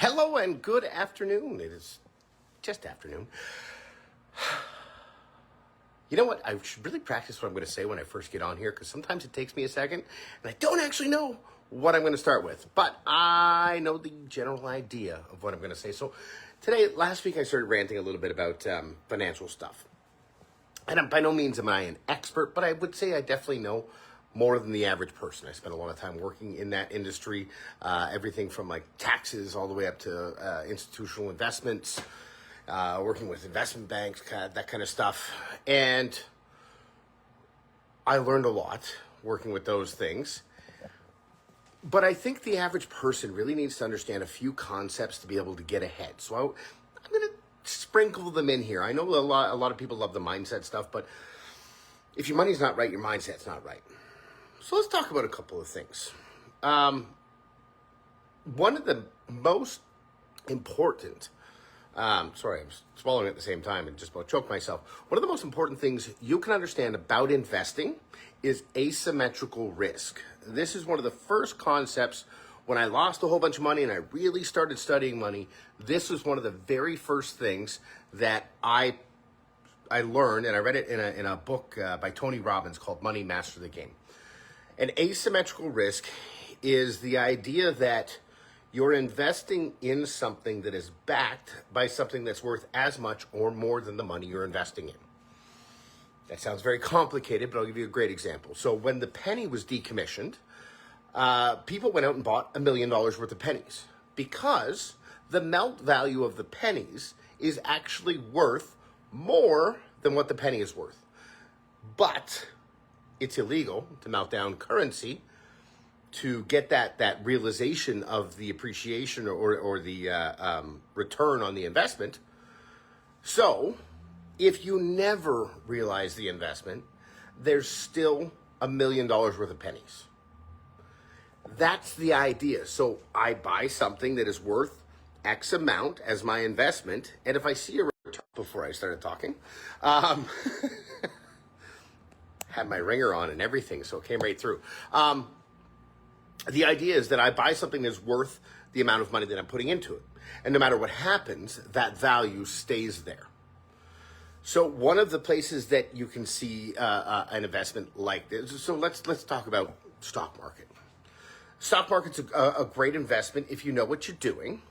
Hello and good afternoon. It is just afternoon. You know what? I should really practice what I'm going to say when I first get on here, because sometimes it takes me a second and I don't actually know what I'm going to start with. But I know the general idea of what I'm going to say. So last week I started ranting a little bit about financial stuff. And by no means am I an expert, but I would say I definitely know more than the average person. I spent a lot of time working in that industry, everything from like taxes all the way up to institutional investments, working with investment banks, that kind of stuff. And I learned a lot working with those things. But I think the average person really needs to understand a few concepts to be able to get ahead. So I'm going to sprinkle them in here. I know a lot of people love the mindset stuff, but if your money's not right, your mindset's not right. So let's talk about a couple of things. One of the most important, sorry, I'm swallowing at the same time and just about choked myself. One of the most important things you can understand about investing is asymmetrical risk. This is one of the first concepts when I lost a whole bunch of money and I really started studying money. This was one of the very first things that I learned, and I read it in a book by Tony Robbins called Money Master the Game. An asymmetrical risk is the idea that you're investing in something that is backed by something that's worth as much or more than the money you're investing in. That sounds very complicated, but I'll give you a great example. So when the penny was decommissioned, people went out and bought $1 million worth of pennies because the melt value of the pennies is actually worth more than what the penny is worth. But it's illegal to melt down currency to get that realization of the appreciation or the return on the investment. So if you never realize the investment, there's still $1 million worth of pennies. That's the idea. So I buy something that is worth X amount as my investment, and if I see a return before I started talking, had my ringer on and everything, so it came right through. The idea is that I buy something that's worth the amount of money that I'm putting into it. And no matter what happens, that value stays there. So one of the places that you can see an investment like this, so let's talk about stock market. Stock market's a great investment if you know what you're doing.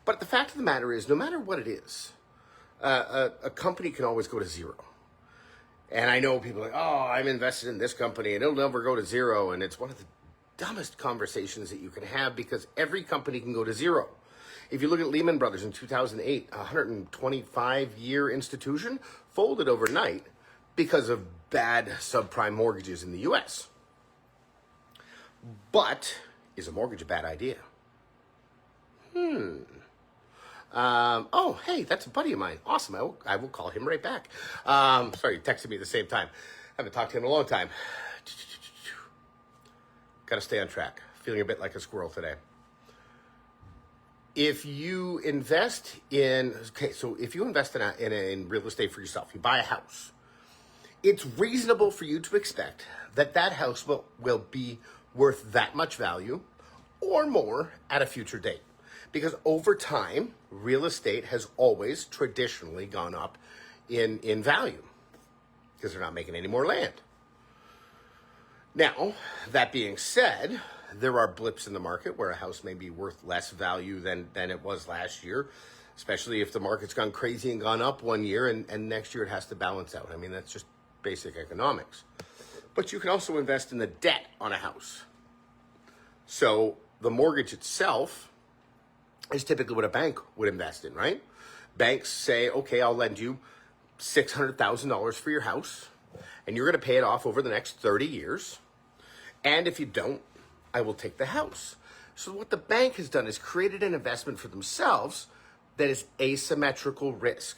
But the fact of the matter is, no matter what it is, a company can always go to zero. And I know people are like, oh, I'm invested in this company and it'll never go to zero. And it's one of the dumbest conversations that you can have because every company can go to zero. If you look at Lehman Brothers in 2008, a 125-year institution folded overnight because of bad subprime mortgages in the U.S. But is a mortgage a bad idea? Oh, hey, that's a buddy of mine. Awesome. I will call him right back. Sorry, you texted me at the same time. Haven't talked to him in a long time. Got to stay on track. Feeling a bit like a squirrel today. If you invest in real estate for yourself, you buy a house, it's reasonable for you to expect that house will be worth that much value or more at a future date. Because over time, real estate has always traditionally gone up in value because they're not making any more land. Now, that being said, there are blips in the market where a house may be worth less value than it was last year, especially if the market's gone crazy and gone up one year and next year it has to balance out. I mean, that's just basic economics. But you can also invest in the debt on a house. So the mortgage itself is typically what a bank would invest in, right? Banks say, okay, I'll lend you $600,000 for your house, and you're going to pay it off over the next 30 years. And if you don't, I will take the house. So what the bank has done is created an investment for themselves that is asymmetrical risk,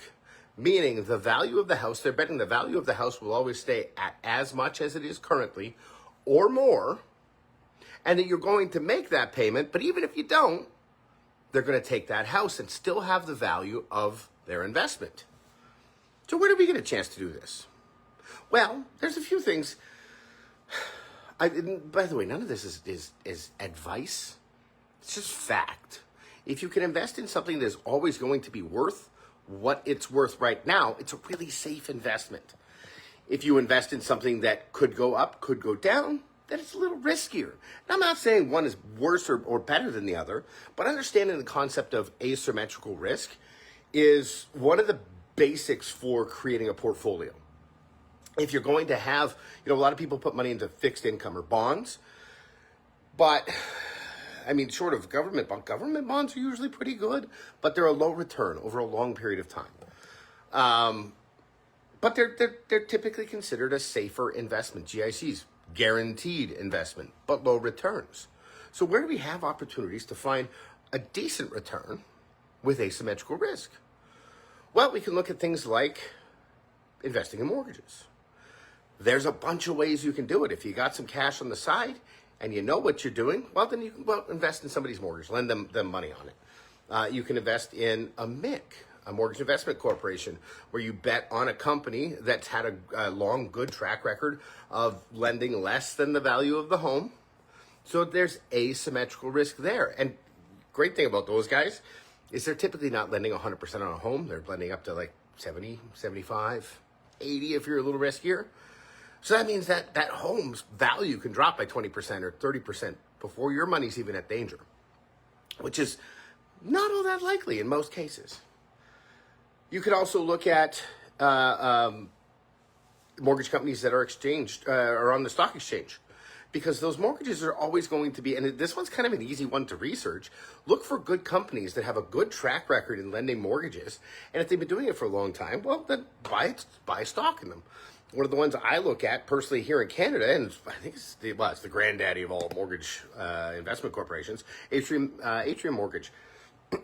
meaning the value of the house, they're betting the value of the house will always stay at as much as it is currently or more, and that you're going to make that payment, but even if you don't, they're going to take that house and still have the value of their investment. So where do we get a chance to do this? Well, there's a few things. By the way, none of this is advice. It's just fact. If you can invest in something that is always going to be worth what it's worth right now, it's a really safe investment. If you invest in something that could go up, could go down, then it's a little riskier. And I'm not saying one is worse or better than the other, but understanding the concept of asymmetrical risk is one of the basics for creating a portfolio. If you're going to have, a lot of people put money into fixed income or bonds, but short of government bonds are usually pretty good, but they're a low return over a long period of time. But they're typically considered a safer investment. GICs, guaranteed investment, but low returns. So where do we have opportunities to find a decent return with asymmetrical risk? Well, we can look at things like investing in mortgages. There's a bunch of ways you can do it. If you got some cash on the side and you know what you're doing, well, then you can invest in somebody's mortgage, lend them money on it. You can invest in a MIC, a mortgage investment corporation, where you bet on a company that's had a long, good track record of lending less than the value of the home. So there's asymmetrical risk there. And great thing about those guys is they're typically not lending 100% on a home. They're lending up to like 70, 75, 80 if you're a little riskier. So that means that home's value can drop by 20% or 30% before your money's even at danger, which is not all that likely in most cases. You could also look at mortgage companies that are exchanged or on the stock exchange, because those mortgages are always going to be, and this one's kind of an easy one to research. Look for good companies that have a good track record in lending mortgages, and if they've been doing it for a long time, well, then buy stock in them. One of the ones I look at personally here in Canada, and I think it's the granddaddy of all mortgage investment corporations, Atrium Mortgage.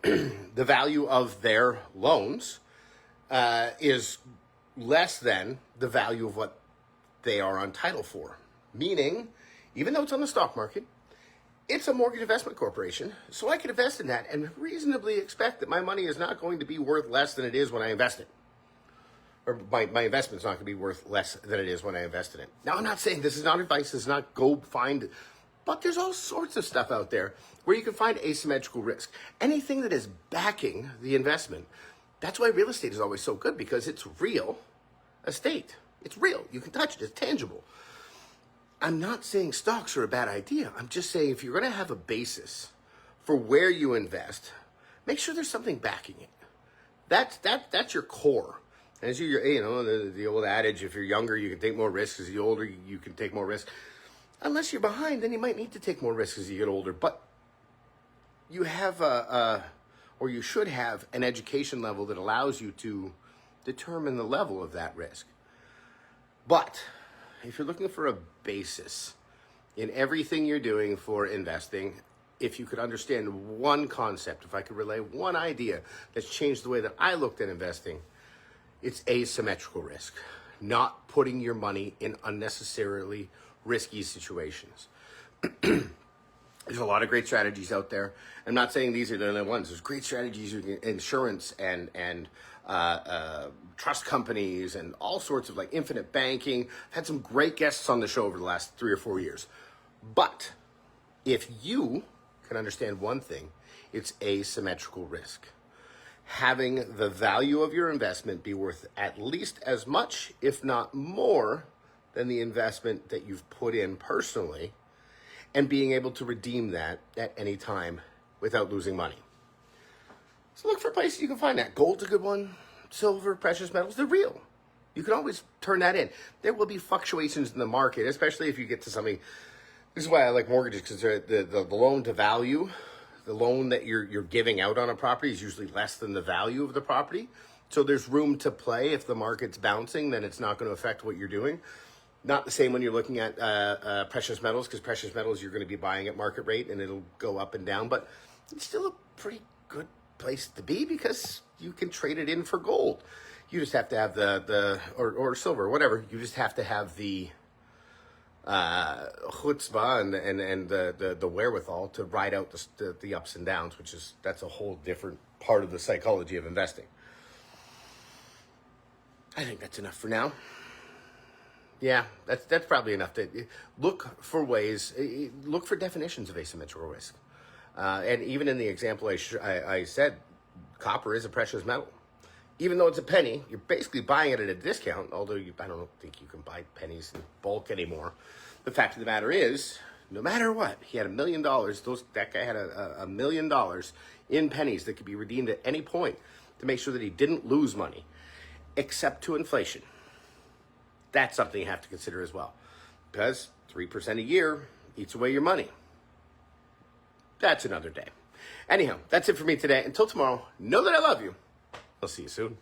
The value of their loans is less than the value of what they are on title for. Meaning, even though it's on the stock market, it's a mortgage investment corporation, so I can invest in that and reasonably expect that my money is not going to be worth less than it is when I invest it. Or my investment's not going to be worth less than it is when I invest in it. Now, I'm not saying this is not advice, this is not go find, but there's all sorts of stuff out there where you can find asymmetrical risk. Anything that is backing the investment. That's why real estate is always so good, because it's real estate. It's real. You can touch it. It's tangible. I'm not saying stocks are a bad idea. I'm just saying if you're going to have a basis for where you invest, make sure there's something backing it. That's your core. As the old adage, if you're younger, you can take more risks. As you're older, you can take more risks. Unless you're behind, then you might need to take more risks as you get older. But you have or you should have an education level that allows you to determine the level of that risk. But if you're looking for a basis in everything you're doing for investing, if you could understand one concept, if I could relay one idea that's changed the way that I looked at investing, it's asymmetrical risk, not putting your money in unnecessarily risky situations. There's a lot of great strategies out there. I'm not saying these are the only ones. There's great strategies in insurance and trust companies and all sorts of like infinite banking. I've had some great guests on the show over the last 3 or 4 years. But if you can understand one thing, it's asymmetrical risk. Having the value of your investment be worth at least as much, if not more, than the investment that you've put in personally, and being able to redeem that at any time without losing money. So look for places you can find that. Gold's a good one. Silver, precious metals, they're real. You can always turn that in. There will be fluctuations in the market, especially if you get to something. This is why I like mortgages, because the loan to value, the loan that you're giving out on a property is usually less than the value of the property. So there's room to play. If the market's bouncing, then it's not going to affect what you're doing. Not the same when you're looking at precious metals, because precious metals you're going to be buying at market rate and it'll go up and down. But it's still a pretty good place to be because you can trade it in for gold. You just have to have or silver, whatever. You just have to have the chutzpah and the wherewithal to ride out the ups and downs, that's a whole different part of the psychology of investing. I think that's enough for now. Yeah, that's probably enough. To look for ways, look for definitions of asymmetrical risk. And even in the example I said, copper is a precious metal. Even though it's a penny, you're basically buying it at a discount, although I don't think you can buy pennies in bulk anymore. The fact of the matter is, no matter what, he had $1 million. That guy had $1 million in pennies that could be redeemed at any point to make sure that he didn't lose money, except to inflation. That's something you have to consider as well, because 3% a year eats away your money. That's another day. Anyhow, that's it for me today. Until tomorrow, know that I love you. I'll see you soon.